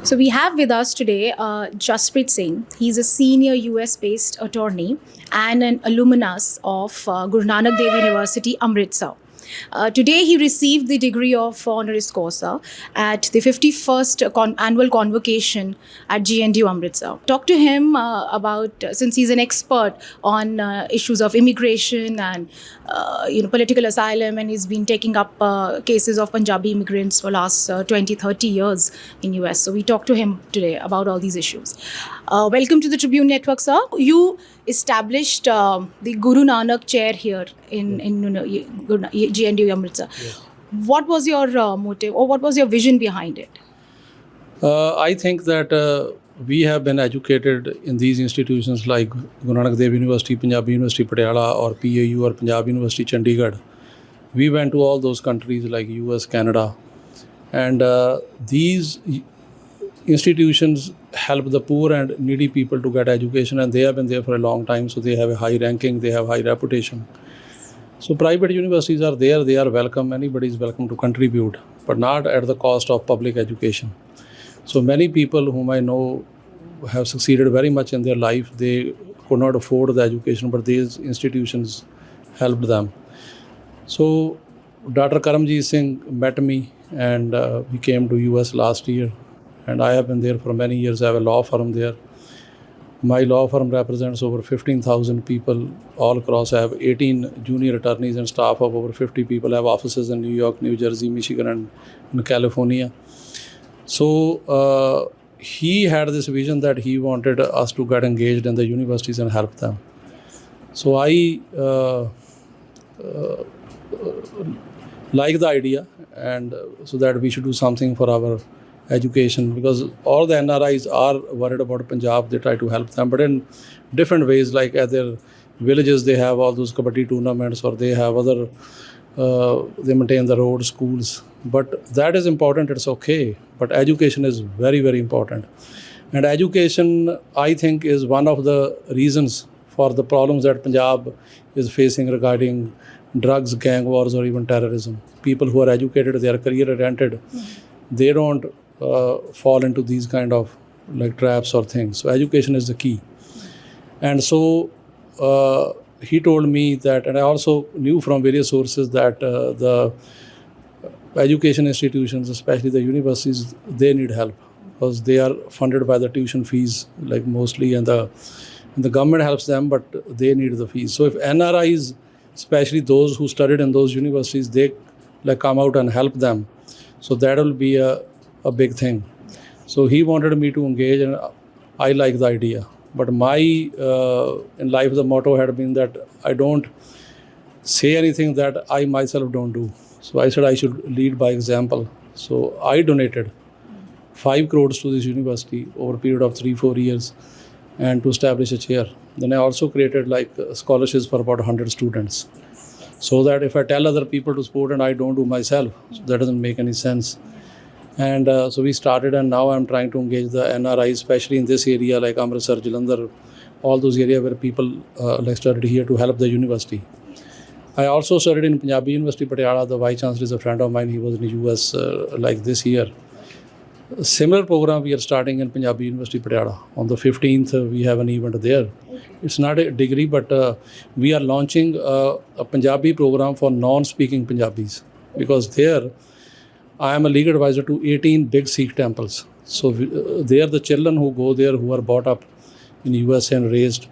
So we have with us today Jaspreet Singh. He's a senior US-based attorney and an alumnus of Guru Nanak Dev University, Amritsar. Today he received the degree of Honoris Causa at the 51st annual convocation at GNDU Amritsar. Talk to him about, since he's an expert on issues of immigration and political asylum, and he's been taking up cases of Punjabi immigrants for last 20, 30 years in US. So we talked to him today about all these issues. Welcome to the Tribune Network, sir. You established the Guru Nanak chair here in GNDU Amritsar. Yes. What was your motive, or what was your vision behind it? I think that we have been educated in these institutions like Guru Nanak Dev University, Punjabi University, Patiala, or PAU, or Punjab University, Chandigarh. We went to all those countries like US, Canada, and these institutions help the poor and needy people to get education, and they have been there for a long time, so they have a high ranking, they have high reputation. So private universities are there, they are welcome, anybody is welcome to contribute, but not at the cost of public education. So many people whom I know have succeeded very much in their life. They could not afford the education, but these institutions helped them. So Dr. Karamjit Singh met me, and we came to US last year, and I have been there for many years. I have a law firm there. My law firm represents over 15,000 people all across. I have 18 junior attorneys and staff of over 50 people. I have offices in New York, New Jersey, Michigan, and in California. So he had this vision that he wanted us to get engaged in the universities and help them. So I like the idea, and so that we should do something for our education, because all the NRIs are worried about Punjab. They try to help them, but in different ways, like at their villages they have all those kabaddi tournaments, or they have other, they maintain the road, schools. But that is important, it's okay. But education is very, very important. And education, I think, is one of the reasons for the problems that Punjab is facing regarding drugs, gang wars, or even terrorism. People who are educated, they are career-oriented. They don't fall into these kind of like traps or things. So education is the key. And so he told me that, and I also knew from various sources that the education institutions, especially the universities, they need help, because they are funded by the tuition fees, like mostly, and the government helps them, but they need the fees. So if NRIs, especially those who studied in those universities, they like come out and help them, so that will be a big thing. So he wanted me to engage, and I like the idea. But my in life, the motto had been that I don't say anything that I myself don't do. So I said I should lead by example. So I donated 5 crores to this university over a period of 3-4 years, and to establish a chair. Then I also created like scholarships for about 100 students, so that if I tell other people to support and I don't do myself, so that doesn't make any sense. And so we started, and now I'm trying to engage the NRI, especially in this area like Amritsar, Jalandhar, all those areas where people like studied here, to help the university. I also studied in Punjabi University, Patiala. The Vice Chancellor is a friend of mine. He was in the US like this year. A similar program we are starting in Punjabi University, Patiala. On the 15th, we have an event there. It's not a degree, but we are launching a Punjabi program for non-speaking Punjabis, because there I am a legal advisor to 18 big Sikh temples. So they are the children who go there, who are brought up in US and raised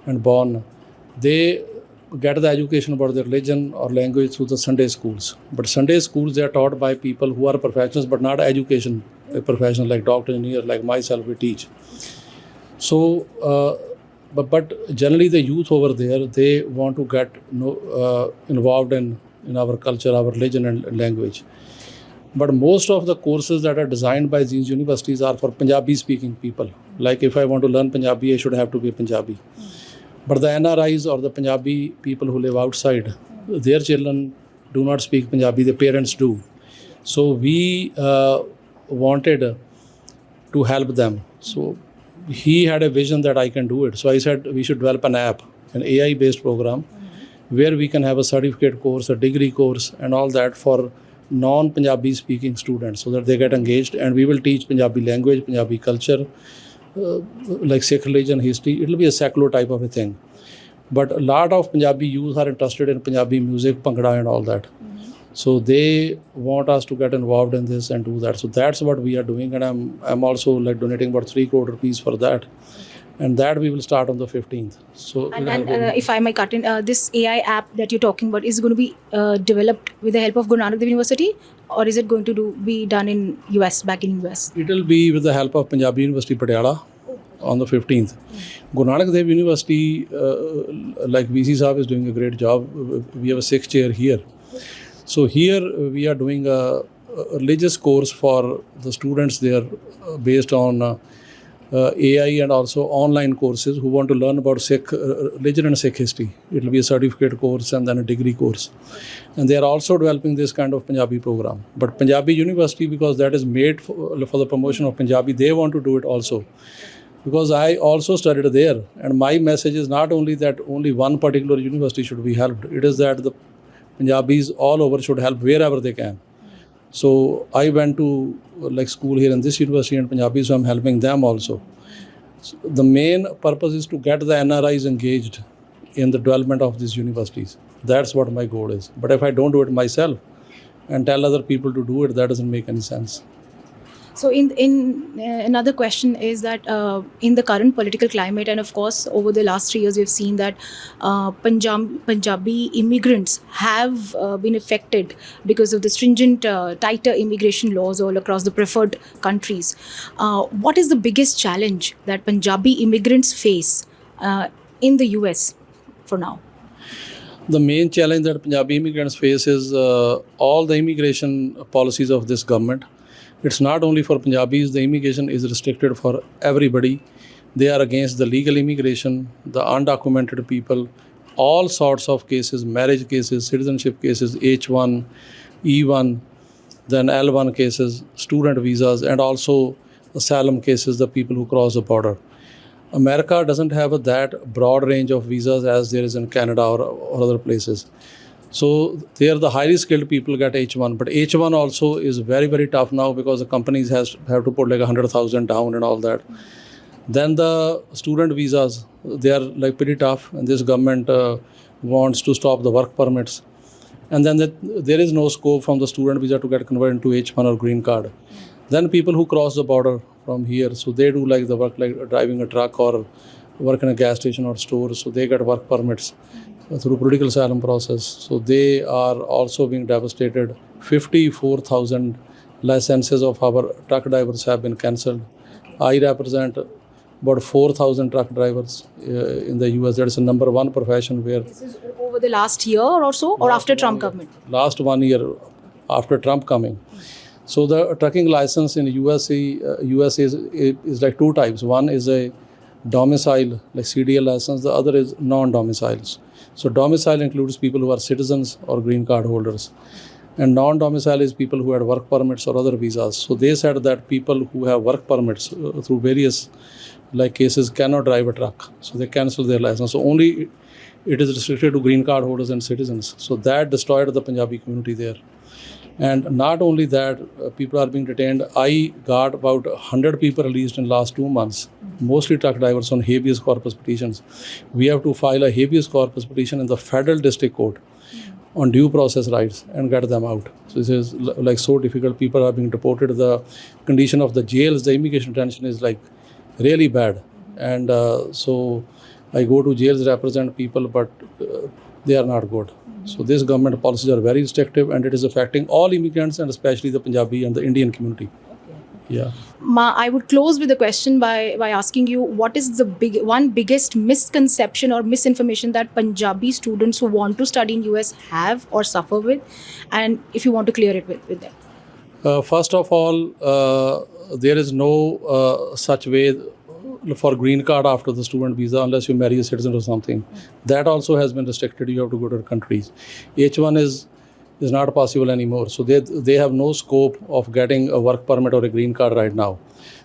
and born. They get the education about their religion or language through the Sunday schools. But Sunday schools, they are taught by people who are professionals, but not education professionals like doctor, engineer, like myself, we teach. So, but generally the youth over there, they want to get involved in our culture, our religion and language. But most of the courses that are designed by these universities are for Punjabi speaking people. Like if I want to learn Punjabi, I should have to be Punjabi. But the NRIs or the Punjabi people who live outside, their children do not speak Punjabi, their parents do. So we wanted to help them. So he had a vision that I can do it. So I said we should develop an app, an AI-based program, where we can have a certificate course, a degree course, and all that for non-Punjabi speaking students so that they get engaged, and we will teach Punjabi language, Punjabi culture, like Sikh religion, history. It will be a secular type of a thing. But a lot of Punjabi youth are interested in Punjabi music, Bhangra and all that. So they want us to get involved in this and do that. So that's what we are doing, and I'm also like donating about 3 crore rupees for that. And that we will start on the 15th. So And if I might cut in, this AI app that you're talking about is going to be developed with the help of Guru Nanak Dev University, or is it going to be done in US, back in US? it will be with the help of Punjabi University Patiala on the 15th. Guru Nanak Dev University, like VC Saab is doing a great job. We have a 6th chair here. So here we are doing a religious course for the students there based on AI and also online courses who want to learn about Sikh religion and Sikh history. It will be a certificate course and then a degree course. And they are also developing this kind of Punjabi program. But Punjabi University, because that is made for the promotion of Punjabi, they want to do it also. Because I also studied there, and my message is not only that only one particular university should be helped, it is that the Punjabis all over should help wherever they can. So I went to like school here in this university and Punjabi, so I'm helping them also. So the main purpose is to get the NRIs engaged in the development of these universities. That's what my goal is. But if I don't do it myself and tell other people to do it, that doesn't make any sense. So in another question is that in the current political climate, and of course over the last 3 years we've seen that Punjabi immigrants have been affected because of the stringent tighter immigration laws all across the preferred countries. What is the biggest challenge that Punjabi immigrants face in the US for now? The main challenge that Punjabi immigrants face is all the immigration policies of this government. It's not only for Punjabis, the immigration is restricted for everybody. They are against the legal immigration, the undocumented people, all sorts of cases, marriage cases, citizenship cases, H1, E1, then L1 cases, student visas, and also asylum cases, the people who cross the border. America doesn't have that broad range of visas as there is in Canada or other places. So there the highly skilled people get H1, but H1 also is very, very tough now because the companies have to put like 100,000 down and all that. Then the student visas, they are like pretty tough, and this government wants to stop the work permits. And then there is no scope from the student visa to get converted into H1 or green card. Then people who cross the border from here, so they do like the work like driving a truck or work in a gas station or store, so they get work permits through political asylum process. So they are also being devastated. 54,000 licenses of our truck drivers have been cancelled. I represent about 4,000 truck drivers in the US. That is the number one profession where... This is over the last year or so, or after Trump government? Last 1 year after Trump coming. So the trucking license in USA is like two types. One is a domicile, like CDL license. The other is non-domiciles. So domicile includes people who are citizens or green card holders. And non-domicile is people who had work permits or other visas. So they said that people who have work permits through various like cases cannot drive a truck. So they cancel their license. So only it is restricted to green card holders and citizens. So that destroyed the Punjabi community there. And not only that, people are being detained. I got about 100 people released in last 2 months, mostly truck drivers on habeas corpus petitions. We have to file a habeas corpus petition in the federal district court on due process rights and get them out. So this is like so difficult. People are being deported. The condition of the jails, the immigration detention is like really bad. And so I go to jails, represent people, but they are not good. So these government policies are very restrictive, and it is affecting all immigrants and especially the Punjabi and the Indian community. Yeah. I would close with a question by asking you, what is the biggest misconception or misinformation that Punjabi students who want to study in US have or suffer with, and if you want to clear it with them? First of all, there is no such way for green card after the student visa unless you marry a citizen or something. That also has been restricted. You have to go to countries. H1 is not possible anymore. So they have no scope of getting a work permit or a green card right now.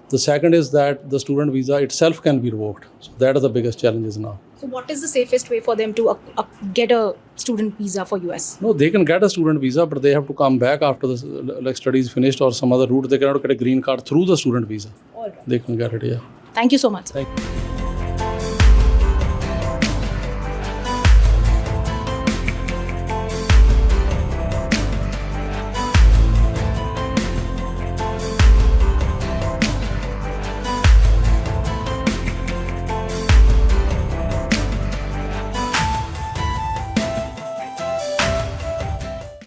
The second is that the student visa itself can be revoked. So that is the biggest challenges now. So what is the safest way for them to get a student visa for US? No, they can get a student visa, but they have to come back after the like studies finished or some other route. They cannot get a green card through the student visa. All right. They can get it, yeah. Thank you so much. Thank you.